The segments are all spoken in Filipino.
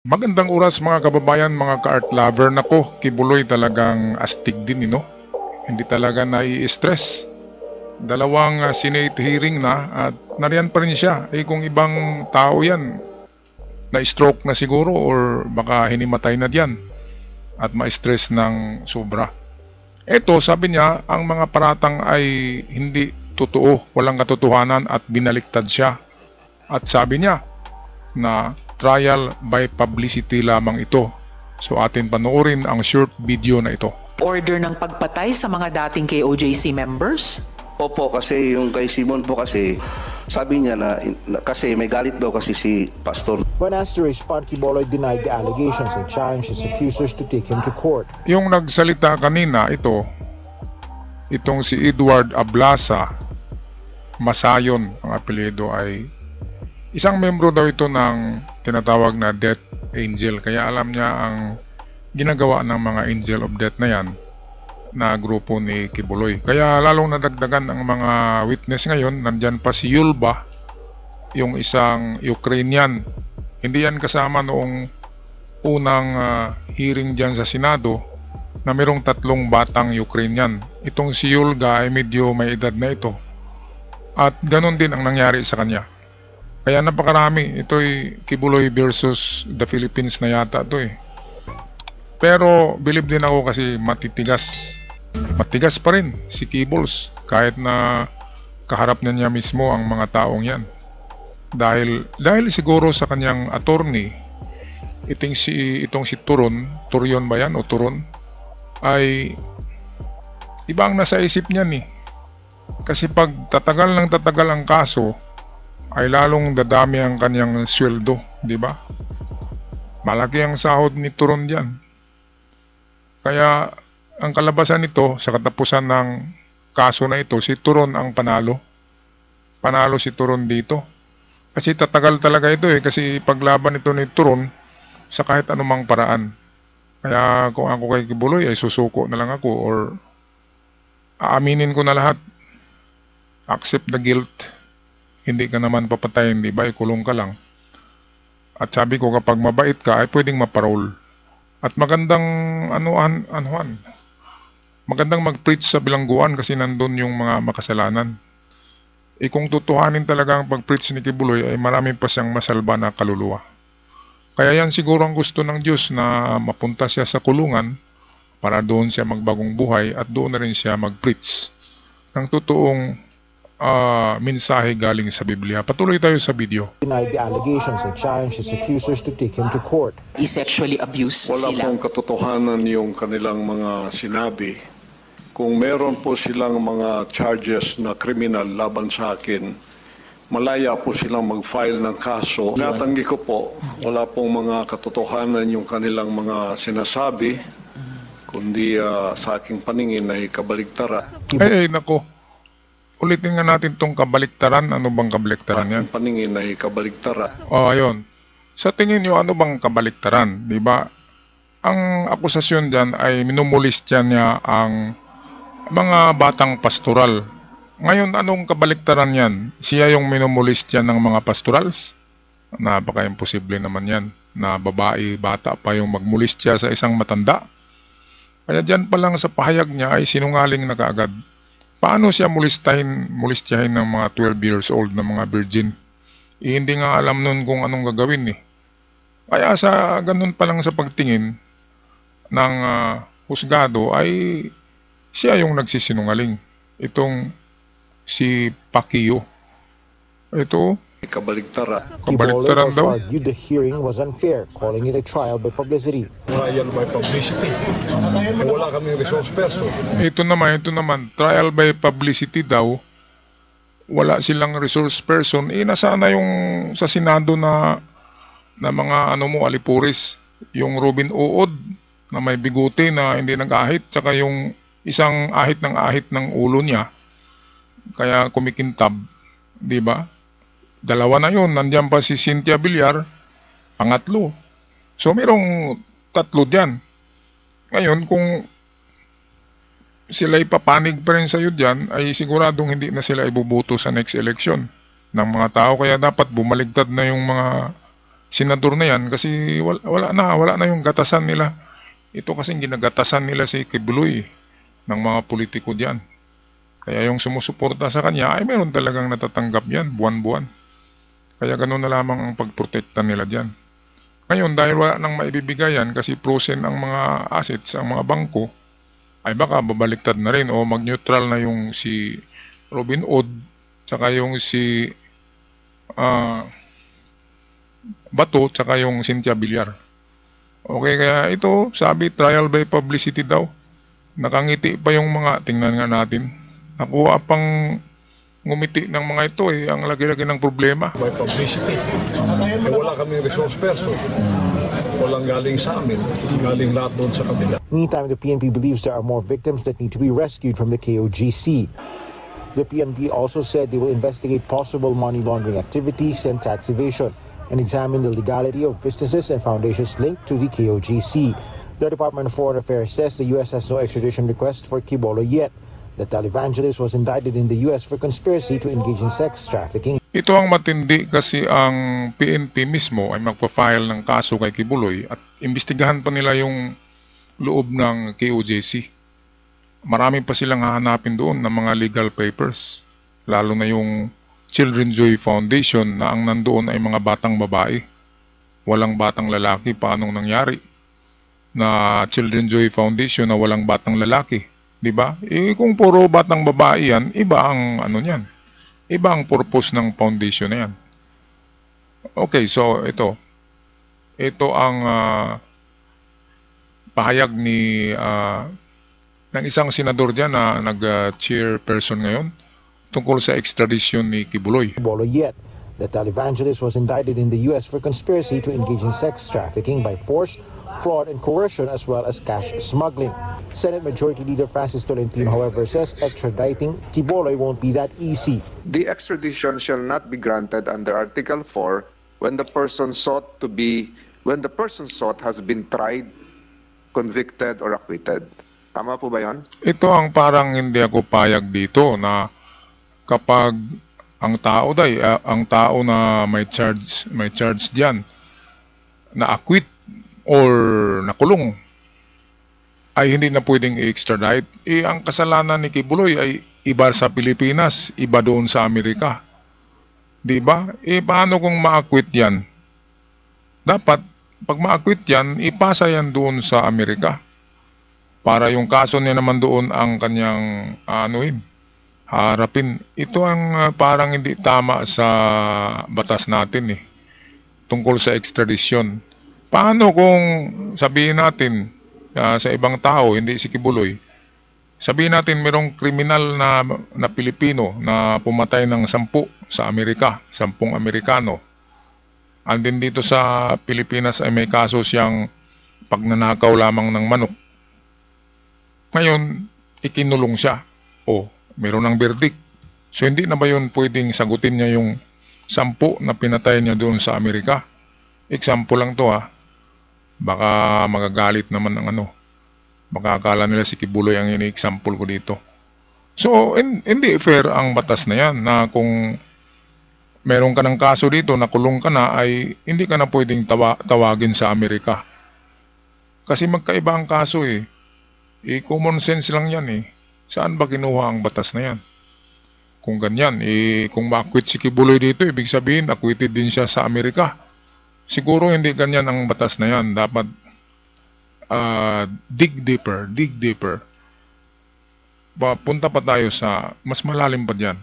Magandang oras mga kababayan, mga ka-art lover. Nako, Kibuloy talagang astig din, Hindi talaga nai-stress. Dalawang Senate hearing na at nariyan pa rin siya. Kung ibang tao yan, na-stroke na siguro or baka hinimatay na diyan at ma-stress ng sobra. Ito, sabi niya, ang mga paratang ay hindi totoo, walang katotohanan at binaliktad siya. At sabi niya na trial by publicity lamang ito. So atin panoorin ang short video na ito. Order ng pagpatay sa mga dating KOJC members? Opo, kasi yung kay Simon po kasi, sabi niya na kasi may galit daw kasi si Pastor. When asked to respond, Quiboloy denied the allegations and challenged his accusers to take him to court. Yung nagsalita kanina, itong si Edward Ablasa, Masayon, ang apelyido ay isang membro daw ito ng tinatawag na Death Angel. Kaya alam niya ang ginagawa ng mga Angel of Death na yan na grupo ni Kibuloy. Kaya lalong nadagdagan ang mga witness ngayon. Nandyan pa si Yulba, yung isang Ukrainian. Hindi yan kasama noong unang hearing dyan sa Senado na mayroong 3 batang Ukrainian. Itong si Yulga ay medyo may edad na ito. At ganun din ang nangyari sa kanya. Kaya napakarami. Ito'y Kibuloy versus the Philippines na yata ito eh. Pero believe din ako kasi matitigas. Matigas pa rin si Kibuls kahit na kaharap na niya mismo ang mga taong yan. Dahil siguro sa kanyang attorney, itong si Turion ba yan o Turon, ay ibang nasa isip niya ni. Kasi pag tatagal ang kaso, ay lalong dadami ang kanyang sweldo, di ba? Malaki ang sahod ni Turon diyan. Kaya ang kalabasan nito sa katapusan ng kaso na ito, si Turon ang panalo. Panalo si Turon dito. Kasi tatagal talaga ito kasi paglaban ito ni Turon sa kahit anumang paraan. Kaya kung ako kay Kibuloy ay susuko na lang ako or aaminin ko na lahat. Accept the guilt. Hindi ka naman papatayin, di ba? Ikulong ka lang. At sabi ko kapag mabait ka ay pwedeng maparol. At magandang magandang mag-preach sa bilangguan kasi nandun yung mga makasalanan. Kung tutuhanin talaga ang pag-preach ni Kibuloy ay marami pa siyang masalba na kaluluwa. Kaya yan siguro ang gusto ng Diyos na mapunta siya sa kulungan para doon siya magbagong buhay at doon na rin siya mag-preach ng totoong mensahe galing sa Biblia. Patuloy tayo sa video. Denied the allegations and challenged his accusers to take him to court. I-sexually abuse Wala sila? pong katotohanan yung kanilang mga sinabi. Kung meron po silang mga charges na kriminal laban sa akin, malaya po silang mag-file ng kaso. Natanggi ko po, wala pong mga katotohanan yung kanilang mga sinasabi, kundi sa aking paningin ay kabaligtaran. Nako. Ulitin nga natin tong kabaliktaran. Ano bang kabaliktaran yan? Aking paningin ay kabaligtaran. Ayun. Sa tingin nyo, ano bang kabaliktaran? Diba? Ang akusasyon dyan ay minumulistya niya ang mga batang pastoral. Ngayon, anong kabaliktaran yan? Siya yung minumulistya ng mga pastorals? Napaka-imposible naman yan. Na babae, bata pa yung magmulistya sa isang matanda. Kaya dyan pa lang sa pahayag niya ay sinungaling na kaagad. Paano siya mulistyahin ng mga 12 years old na mga virgin? Hindi nga alam nun kung anong gagawin . Kaya sa ganun pa lang sa pagtingin ng husgado ay siya yung nagsisinungaling. Itong si Pacquiao. Ito, Kabaligtaran. Quiboloy kabaliktaran also daw. argued the hearing was unfair, calling it a trial by publicity. Trial by publicity. Wala kaming resource person. Ito naman, trial by publicity daw. Wala silang resource person. Nasana yung sa Senado na mga alipuris. Yung Robin Uod na may bigote na hindi nag-ahit. Tsaka yung isang ahit ng ulo niya. Kaya kumikintab. Diba? Dalawa na yun. Nandiyan pa si Cynthia Villar. Pangatlo. So mayroong 3 dyan. Ngayon, kung sila ipapanig pa rin sa'yo dyan, ay siguradong hindi na sila ibubuto sa next election ng mga tao. Kaya dapat bumaligtad na yung mga senador na yan kasi wala na yung gatasan nila. Ito kasing ginagatasan nila si Kibuloy ng mga politiko diyan. Kaya yung sumusuporta sa kanya ay meron talagang natatanggap yan buwan-buwan. Kaya ganoon na lamang ang pagprotekta nila diyan. Ngayon dahil wala nang maibibigay yan kasi frozen ang mga assets, ang mga bangko, ay baka babaliktad na rin o mag-neutral na yung si Robin Hood tsaka yung si Bato tsaka yung Cynthia Villar. Okay, kaya ito sabi trial by publicity daw. Nakangiti pa yung mga, tingnan nga natin. Nakuha pang ngumiti ng mga ito ang lagi-lagi ng problema. May publicity. Wala kaming resource person. Walang galing sa amin. Galing lahat doon sa kabila. Meantime, the PNP believes there are more victims that need to be rescued from the KOGC. The PNP also said they will investigate possible money laundering activities and tax evasion and examine the legality of businesses and foundations linked to the KOGC. The Department of Foreign Affairs says the U.S. has no extradition request for Kibolo yet. The televangelist was indicted in the U.S. for conspiracy to engage in sex trafficking. Ito ang matindi kasi ang PNP mismo ay magpa-file ng kaso kay Kibuloy at imbestigahan pa nila yung loob ng KOJC. Marami pa silang hahanapin doon ng mga legal papers. Lalo na yung Children Joy Foundation na ang nandoon ay mga batang babae. Walang batang lalaki. Paanong nangyari na Children Joy Foundation na walang batang lalaki? Diba? Kung puro batang babae yan, iba ang ano niyan. Iba ang purpose ng foundation na yan. Okay, so ito. Ito ang pahayag ni ng isang senador diyan na nag-chairperson ngayon tungkol sa extradition ni Kibuloy. Kibolo yet. The televangelist was indicted in the U.S. for conspiracy to engage in sex trafficking by force, fraud, and coercion, as well as cash smuggling. Senate Majority Leader Francis Tolentino, however, says extraditing Kiboloy won't be that easy. The extradition shall not be granted under Article 4 when the person sought has been tried, convicted, or acquitted. Tama po ba yan? Ito ang parang hindi ako payag dito na kapag ang tao na may charge diyan na acquit or nakulong ay hindi na pwedeng i-extradite. Ang kasalanan ni Kibuloy ay iba sa Pilipinas, iba doon sa Amerika. 'Di ba? Paano kung ma-acquit 'yan? Dapat pag ma-acquit 'yan, ipasa 'yan doon sa Amerika. Para yung kaso niya naman doon ang kanyang harapin. Ito ang parang hindi tama sa batas natin tungkol sa extradition. Paano kung sabihin natin sa ibang tao, hindi si Kibuloy, sabihin natin merong kriminal na Pilipino na pumatay ng 10 sa Amerika, 10 Amerikano. And then dito sa Pilipinas ay may kaso siyang pagnanakaw lamang ng manok. Ngayon, ikinulong siya. Meron ng verdict. So, hindi na ba yun pwedeng sagutin niya yung 10 na pinatay niya doon sa Amerika? Example lang to Baka magagalit naman ng Baka akala nila si Kibuloy ang ini-example ko dito. So, hindi fair ang batas na yan na kung meron ka ng kaso dito, nakulong ka na, ay hindi ka na pwedeng tawagin sa Amerika. Kasi magkaiba ang kaso common sense lang yan Saan ba kinuha ang batas na yan? Kung ganyan, kung ma-acquit si Kibuloy dito, ibig sabihin, acquitted din siya sa Amerika. Siguro hindi ganyan ang batas na yan. Dapat dig deeper. Punta pa tayo sa mas malalim pa dyan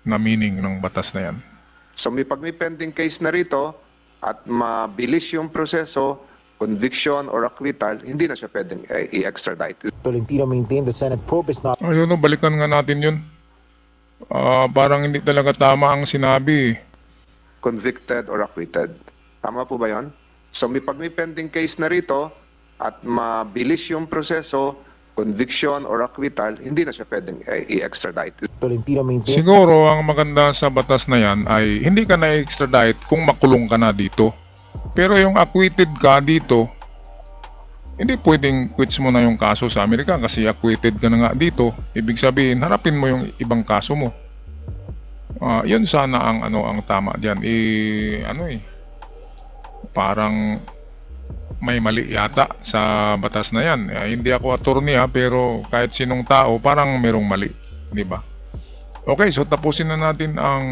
na meaning ng batas na yan. So pag may pending case na rito at mabilis yung proseso, conviction or acquittal, hindi na siya pwedeng i-extradite. Tolentino maintained the Senate probe is not Ayun, balikan nga natin yun. Parang hindi talaga tama ang sinabi. Convicted or acquitted. Tama po ba yan? So pag may pending case na rito at mabilis yung proseso, conviction or acquittal, hindi na siya pwedeng i-extradite. Tolentino maintained Siguro ang maganda sa batas na yan ay hindi ka na i-extradite kung makulong ka na dito. Pero yung acquitted ka dito, hindi pwedeng quits mo na yung kaso sa Amerika kasi acquitted ka na nga dito. Ibig sabihin, harapin mo yung ibang kaso mo. Yun sana ang ang tama diyan. parang may mali yata sa batas na yan. Hindi ako attorney pero kahit sinong tao parang merong mali, di ba? Okay, so tapusin na natin ang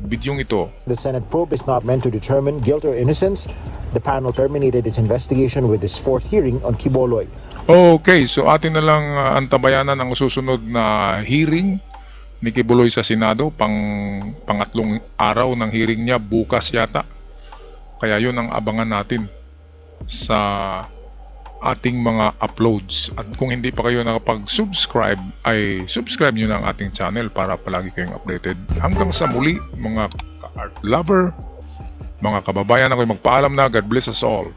bidyong ito. The Senate probe is not meant to determine guilt or innocence. The panel terminated its investigation with its fourth hearing on Quiboloy. Okay, so atin na lang antabayanan ang susunod na hearing ni Quiboloy sa Senado. Pangatlong araw ng hearing niya, bukas yata. Kaya yun ang abangan natin sa ating mga uploads. At kung hindi pa kayo nakapag-subscribe, ay subscribe nyo na ang ating channel para palagi kayong updated. Hanggang sa muli, mga ka-art lover, mga kababayan, ako'y magpaalam na. God bless us all.